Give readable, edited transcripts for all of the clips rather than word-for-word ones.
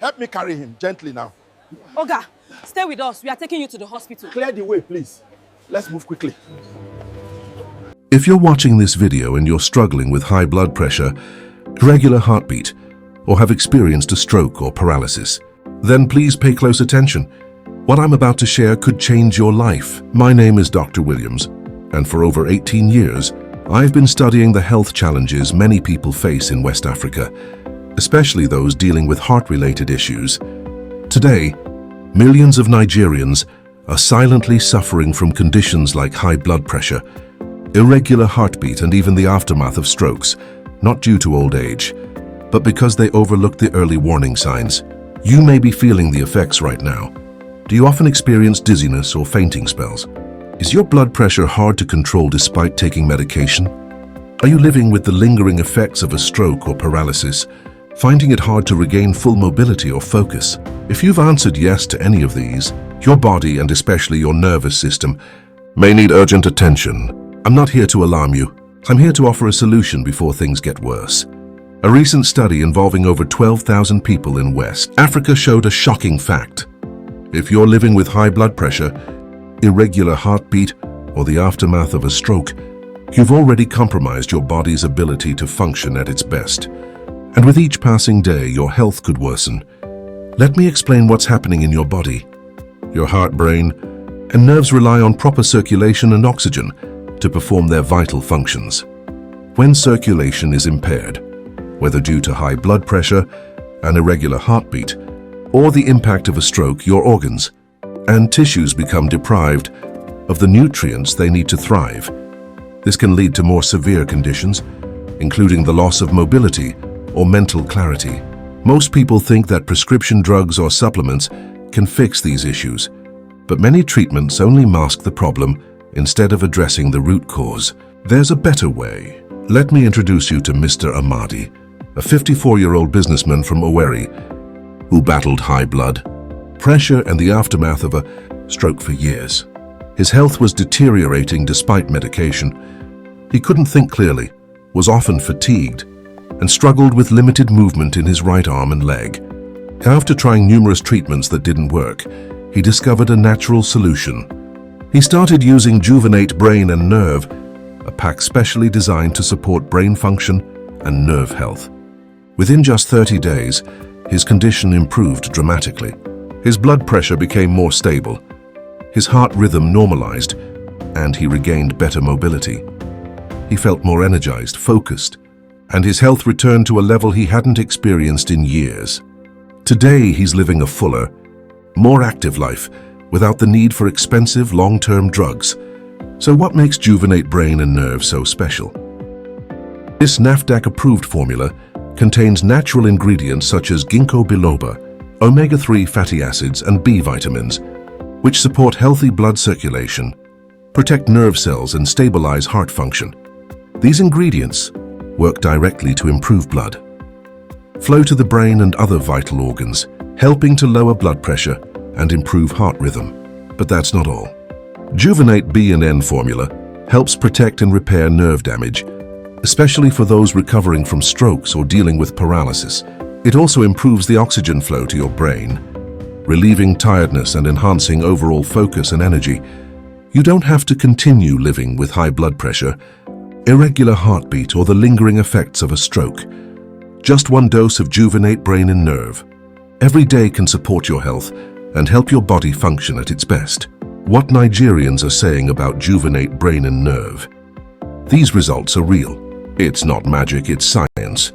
Help me carry him gently now. Oga, stay with us. We are taking you to the hospital. Clear the way, please. Let's move quickly. If you're watching this video and you're struggling with high blood pressure, irregular heartbeat, or have experienced a stroke or paralysis, then please pay close attention. What I'm about to share could change your life. My name is Dr. Williams, and for over 18 years, I've been studying the health challenges many people face in West Africa, especially those dealing with heart-related issues. Today, millions of Nigerians are silently suffering from conditions like high blood pressure, irregular heartbeat, and even the aftermath of strokes, not due to old age, but because they overlooked the early warning signs. You may be feeling the effects right now. Do you often experience dizziness or fainting spells? Is your blood pressure hard to control despite taking medication? Are you living with the lingering effects of a stroke or paralysis, finding it hard to regain full mobility or focus? If you've answered yes to any of these, your body and especially your nervous system may need urgent attention. I'm not here to alarm you. I'm here to offer a solution before things get worse. A recent study involving over 12,000 people in West Africa showed a shocking fact. If you're living with high blood pressure, irregular heartbeat, or the aftermath of a stroke, you've already compromised your body's ability to function at its best. And with each passing day, your health could worsen. Let me explain what's happening in your body. Your heart, brain, and nerves rely on proper circulation and oxygen to perform their vital functions. When circulation is impaired, whether due to high blood pressure, an irregular heartbeat, or the impact of a stroke, your organs and tissues become deprived of the nutrients they need to thrive. This can lead to more severe conditions, including the loss of mobility or mental clarity. Most people think that prescription drugs or supplements can fix these issues, but many treatments only mask the problem instead of addressing the root cause. There's a better way. Let me introduce you to Mr. Amadi, a 54-year-old businessman from Owerri who battled high blood pressure and the aftermath of a stroke for years. His health was deteriorating despite medication. He couldn't think clearly, was often fatigued, and struggled with limited movement in his right arm and leg. After trying numerous treatments that didn't work, he discovered a natural solution. He started using Juvenate Brain and Nerve, a pack specially designed to support brain function and nerve health. Within just 30 days, his condition improved dramatically. His blood pressure became more stable, his heart rhythm normalized, and he regained better mobility. He felt more energized, focused, and his health returned to a level he hadn't experienced in years. Today, he's living a fuller, more active life without the need for expensive long-term drugs. So what makes Juvenate Brain and Nerve so special? This NAFDAC-approved formula contains natural ingredients such as ginkgo biloba, omega-3 fatty acids, and B vitamins, which support healthy blood circulation, protect nerve cells, and stabilize heart function. These ingredients work directly to improve blood flow to the brain and other vital organs, helping to lower blood pressure and improve heart rhythm. But that's not all. Juvenate B and N formula helps protect and repair nerve damage, especially for those recovering from strokes or dealing with paralysis. It also improves the oxygen flow to your brain, relieving tiredness and enhancing overall focus and energy. You don't have to continue living with high blood pressure, irregular heartbeat, or the lingering effects of a stroke. Just one dose of Juvenate Brain and Nerve every day can support your health and help your body function at its best. What Nigerians are saying about Juvenate Brain and Nerve. These results are real. It's not magic, it's science.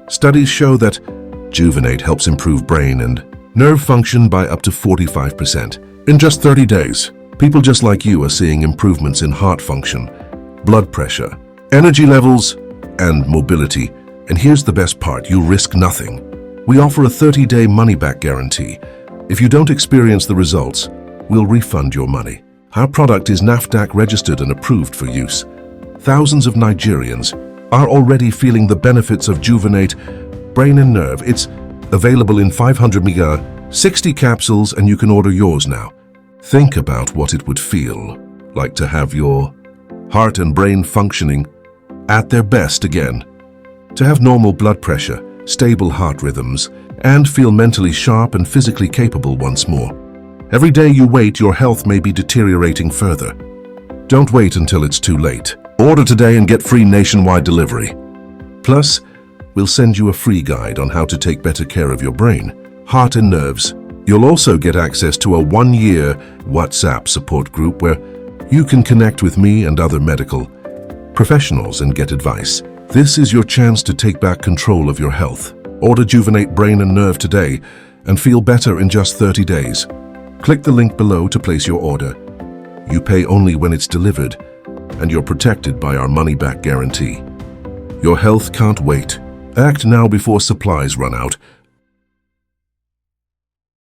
Studies show that Juvenate helps improve brain and nerve function by up to 45%. In just 30 days, people just like you are seeing improvements in heart function, blood pressure, energy levels, and mobility. And here's the best part, you risk nothing. We offer a 30-day money-back guarantee. If you don't experience the results, we'll refund your money. Our product is NAFDAC registered and approved for use. Thousands of Nigerians are already feeling the benefits of Juvenate Brain and Nerve. It's available in 500 mg, 60 capsules, and you can order yours now. Think about what it would feel like to have your heart and brain functioning at their best again. To have normal blood pressure, stable heart rhythms, and feel mentally sharp and physically capable once more. Every day you wait, your health may be deteriorating further. Don't wait until it's too late. Order today and get free nationwide delivery. Plus, we'll send you a free guide on how to take better care of your brain, heart and nerves. You'll also get access to a 1-year WhatsApp support group where you can connect with me and other medical professionals and get advice. This is your chance to take back control of your health. Order Juvenate Brain and Nerve today and feel better in just 30 days. Click the link below to place your order. You pay only when it's delivered, and you're protected by our money-back guarantee. Your health can't wait. Act now before supplies run out.